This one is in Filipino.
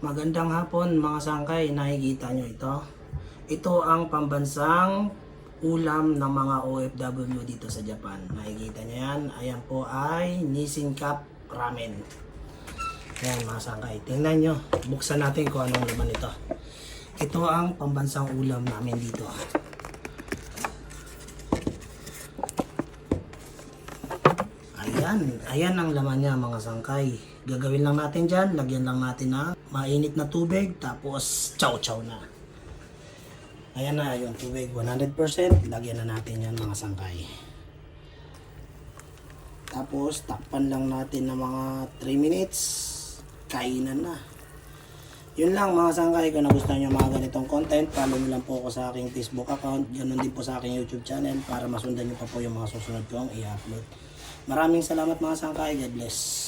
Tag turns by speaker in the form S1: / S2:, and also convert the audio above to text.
S1: Magandang hapon mga sangkay, nakikita nyo ito. Ito ang pambansang ulam ng mga OFW dito sa Japan. Nakikita nyo yan. Ayan po ay Nissin Cup Ramen. Ayan mga sangkay, tingnan nyo. Buksan natin kung anong laman ito. Ito ang pambansang ulam namin dito. Ayan ang laman niya mga sangkay. Gagawin lang natin dyan, lagyan lang natin ng mainit na tubig, tapos chow-chow na. Ayan na yung tubig, 100%. Lagyan na natin yan mga sangkay. Tapos takpan lang natin ng mga 3 minutes. Kainan na. Yun lang mga sangkay, kung nagustuhan nyo mga ganitong content, follow nyo lang po ako sa aking Facebook account, ganoon din po sa aking YouTube channel para masundan nyo pa po yung mga susunod kong i-upload. Maraming salamat mga sangkay, God bless.